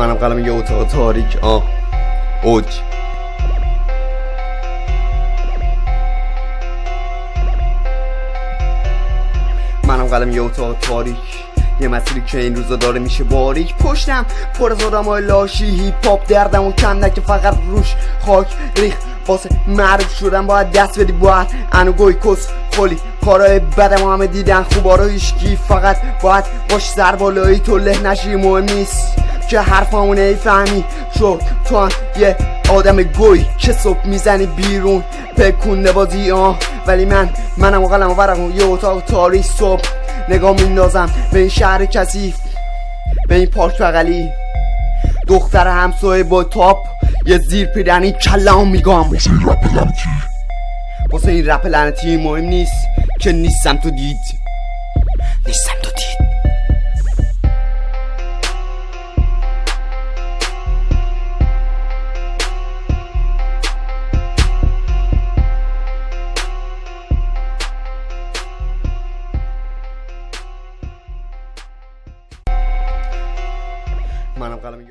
منم قلم یه اتاق تاریک اوج. منم قلم یه اتاق تاریک، یه مسیری که این روزا داره میشه باریک. پشتم پر از آدمای لاشی، هیپ هاپ دردم و کم نکه فقط روش خاک ریخ. واسه معروف شدم باید دست بدی، باید انو گوی کس خلی. کارهای بدم همه دیدن، خوبا رو هیشگی، فقط باید باش سر بالایی تو له نشی. مهم نیست که حرفامو نمیفهمی، شد تو هم یه آدم گوی که صبح میزنی بیرون پکون بازی ولی منم و قلم و ورقم یه اتاق تاریک. صبح نگاه میندازم به این شهر کثیف، به این پارک بغلی، دختر همسایه با تاپ، یه زیر پیرنی کلام میگم واسه این رپ لعنتی. مهم نیست که نیستم تو دید، نیستم تو دید. منم قلم